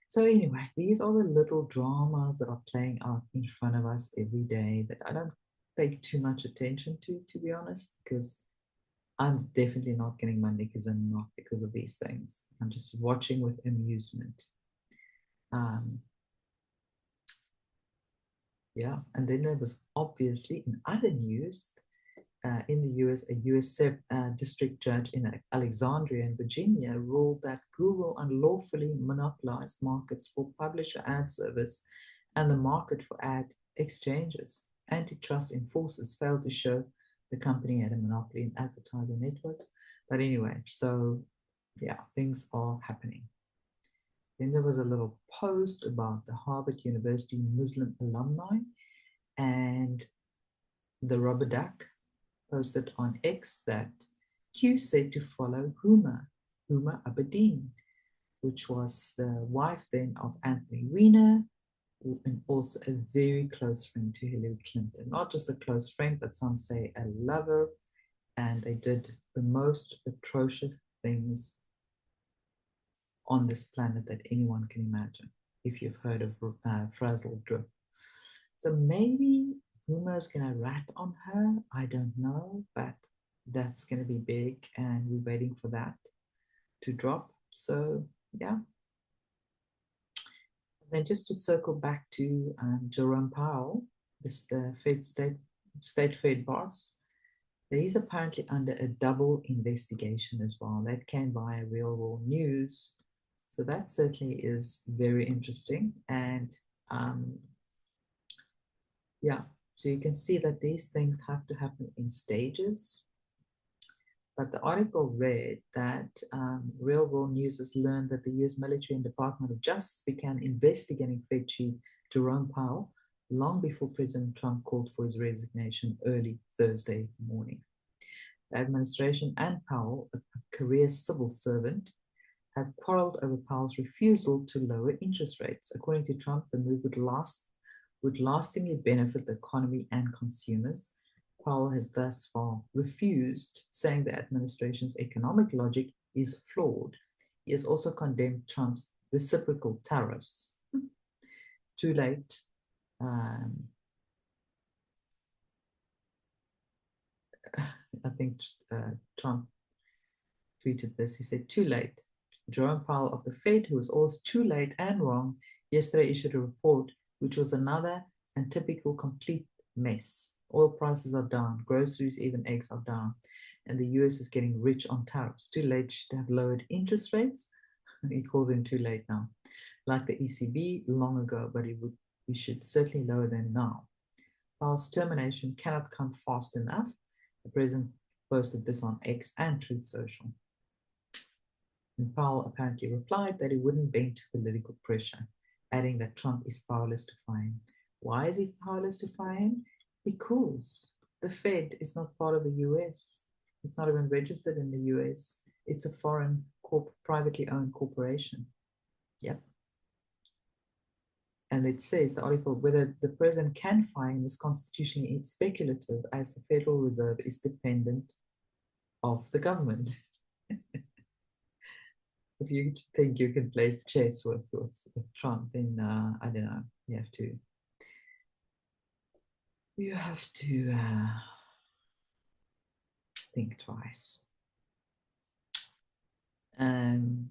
So anyway, these are the little dramas that are playing out in front of us every day that I don't pay too much attention to be honest, because I'm definitely not getting my knickers in knot because of these things. I'm just watching with amusement. Yeah, and then there was obviously in other news, in the US, a US district judge in Alexandria in Virginia ruled that Google unlawfully monopolized markets for publisher ad service and the market for ad exchanges. Antitrust enforcers failed to show the company had a monopoly in advertiser networks. But anyway, so yeah, things are happening. Then there was a little post about the Harvard University Muslim alumni, and the rubber duck posted on X that Q said to follow Huma Abedin, which was the wife then of Anthony Weiner, and also a very close friend to Hillary Clinton. Not just a close friend, but some say a lover. And they did the most atrocious things on this planet that anyone can imagine, if you've heard of Frazzle Drip. So maybe Huma's going to rat on her. I don't know, but that's going to be big, and we're waiting for that to drop. So, yeah. And then just to circle back to Jerome Powell, the state Fed boss, he's apparently under a double investigation as well. That came via Real World News. So that certainly is very interesting. And yeah, so you can see that these things have to happen in stages. But the article read that Real World News has learned that the US military and Department of Justice began investigating Fed Chief Jerome Powell long before President Trump called for his resignation early Thursday morning. The administration and Powell, a career civil servant, have quarreled over Powell's refusal to lower interest rates. According to Trump, the move would lastingly benefit the economy and consumers. Powell has thus far refused, saying the administration's economic logic is flawed. He has also condemned Trump's reciprocal tariffs. Too late. I think Trump tweeted this. He said, too late. Jerome Powell of the Fed, who was always too late and wrong, yesterday issued a report which was another and typical complete mess. Oil prices are down, groceries, even eggs are down, and the US is getting rich on tariffs. Too late to have lowered interest rates. He calls them too late now. Like the ECB long ago, but we should certainly lower them now. Powell's termination cannot come fast enough. The president posted this on X and Truth Social. And Powell apparently replied that he wouldn't bend to political pressure, adding that Trump is powerless to fire him. Why is he powerless to fire him? Because the Fed is not part of the US. It's not even registered in the US. It's a foreign privately owned corporation. Yep. And it says, the article, whether the president can fire him is constitutionally speculative, as the Federal Reserve is dependent of the government. If you think you can play chess with Trump, then I don't know. You have to think twice. And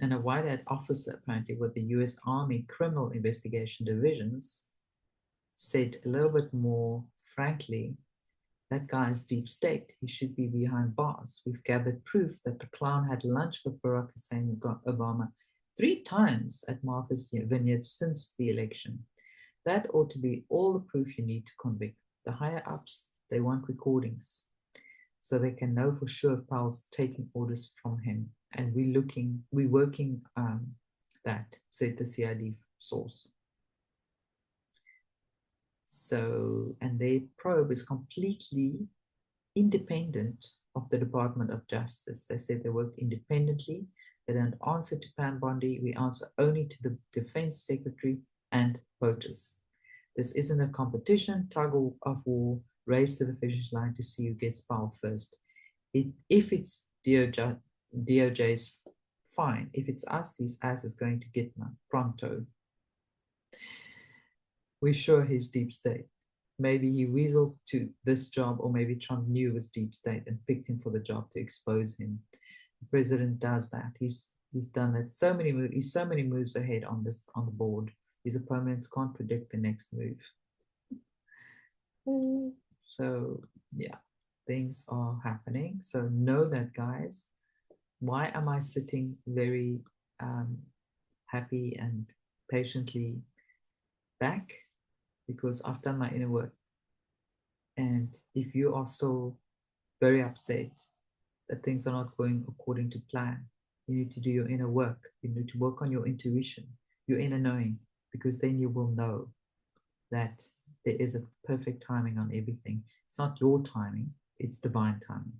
a White Hat officer, apparently with the US Army Criminal Investigation Divisions, said a little bit more frankly, that guy is deep state. He should be behind bars. We've gathered proof that the clown had lunch with Barack Hussein Obama 3 times at Martha's Vineyard since the election. That ought to be all the proof you need to convict. The higher ups, they want recordings so they can know for sure if Powell's taking orders from him. And we're working that, said the CID source. So, and their probe is completely independent of the Department of Justice. They said they work independently. They don't answer to Pam Bondi. We answer only to the Defense Secretary and voters. This isn't a competition, tug of war, race to the finish line to see who gets Powell first. If it's DOJ's, fine. If it's us, his ass is going to get pronto. We're sure he's deep state. Maybe he weaseled to this job, or maybe Trump knew it was deep state and picked him for the job to expose him. The president does that. He's done that. He's so many moves ahead on the board. His opponents can't predict the next move. So yeah, things are happening. So know that, guys. Why am I sitting very happy and patiently back? Because I've done my inner work. And if you are still very upset that things are not going according to plan, you need to do your inner work. You need to work on your intuition, your inner knowing, because then you will know that there is a perfect timing on everything. It's not your timing, it's divine timing.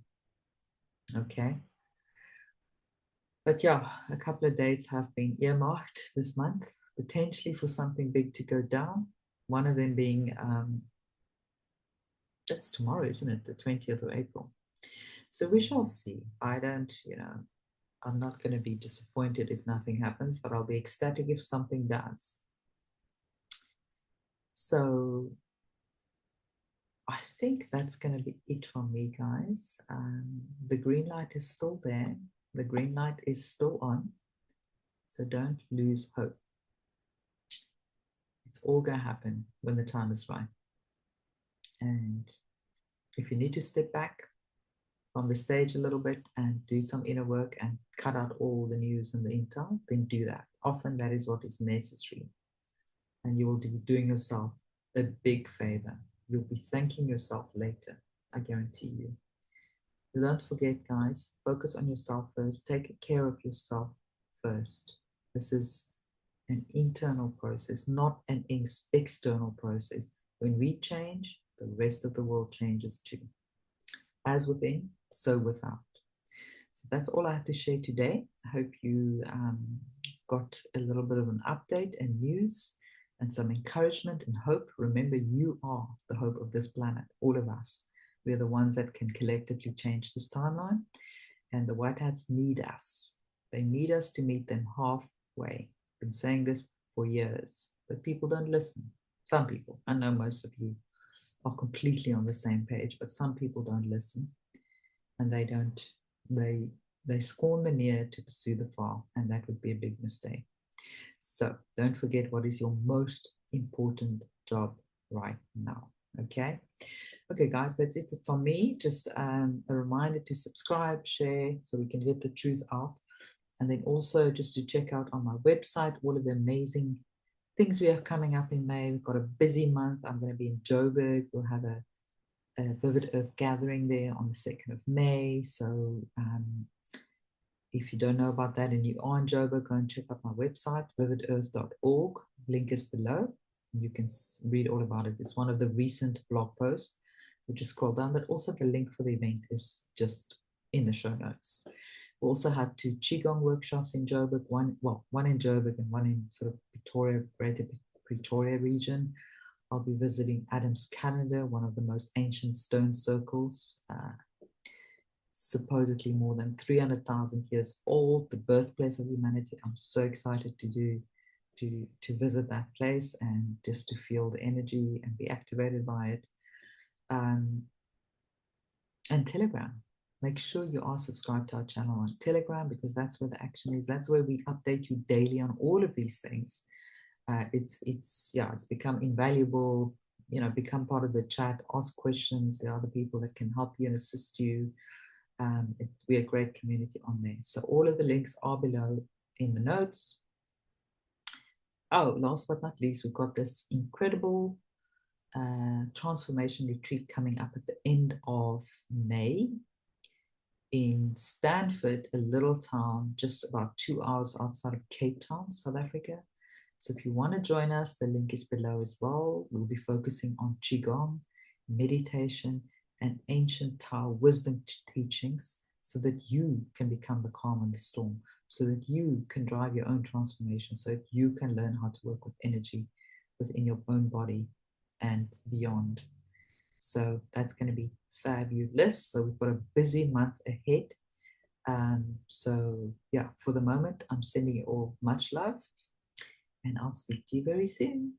Okay? But yeah, a couple of dates have been earmarked this month, potentially for something big to go down. One of them being, that's tomorrow, isn't it? The 20th of April. So we shall see. I don't, I'm not going to be disappointed if nothing happens, but I'll be ecstatic if something does. So I think that's going to be it from me, guys. The green light is still there. The green light is still on. So don't lose hope. It's all going to happen when the time is right. And if you need to step back from the stage a little bit and do some inner work and cut out all the news and the intel, then do that. Often that is what is necessary. And you will be doing yourself a big favor. You'll be thanking yourself later, I guarantee you. So don't forget, guys, focus on yourself first. Take care of yourself first. This is an internal process, not an external process. When we change, the rest of the world changes too. As within, so without. So that's all I have to share today. I hope you got a little bit of an update and news and some encouragement and hope. Remember, you are the hope of this planet, all of us. We are the ones that can collectively change this timeline. And the White Hats need us. They need us to meet them halfway. I've been saying this for years, but people don't listen. Some people, I know most of you are completely on the same page, but some people don't listen, and they scorn the near to pursue the far, and that would be a big mistake. So don't forget what is your most important job right now. Okay, guys, that's it from me. Just a reminder to subscribe, share, so we can get the truth out. And then also just to check out on my website all of the amazing things we have coming up in May. We've got a busy month. I'm going to be in Joburg. We'll have a Vivid Earth gathering there on the 2nd of May. So if you don't know about that and you are in Joburg, go and check out my website, vividearth.org. Link is below. You can read all about it. It's one of the recent blog posts. So just scroll down, but also the link for the event is just in the show notes. We also have 2 Qigong workshops in Joburg, one in Joburg and one in sort of Pretoria, Greater Pretoria region. I'll be visiting Adam's Calendar, one of the most ancient stone circles, supposedly more than 300,000 years old, the birthplace of humanity. I'm so excited to visit that place and just to feel the energy and be activated by it. And Telegram. Make sure you are subscribed to our channel on Telegram, because that's where the action is. That's where we update you daily on all of these things. It's become invaluable. Become part of the chat, ask questions. There are other people that can help you and assist you. We're a great community on there. So all of the links are below in the notes. Oh, last but not least, we've got this incredible transformation retreat coming up at the end of May in Stanford, a little town just about 2 hours outside of Cape Town, South Africa. So if you want to join us, the link is below as well. We'll be focusing on Qigong, meditation, and ancient Tao wisdom teachings so that you can become the calm in the storm, so that you can drive your own transformation, so that you can learn how to work with energy within your own body and beyond. So that's going to be fabulous. So we've got a busy month ahead. So yeah, for the moment, I'm sending you all much love, and I'll speak to you very soon.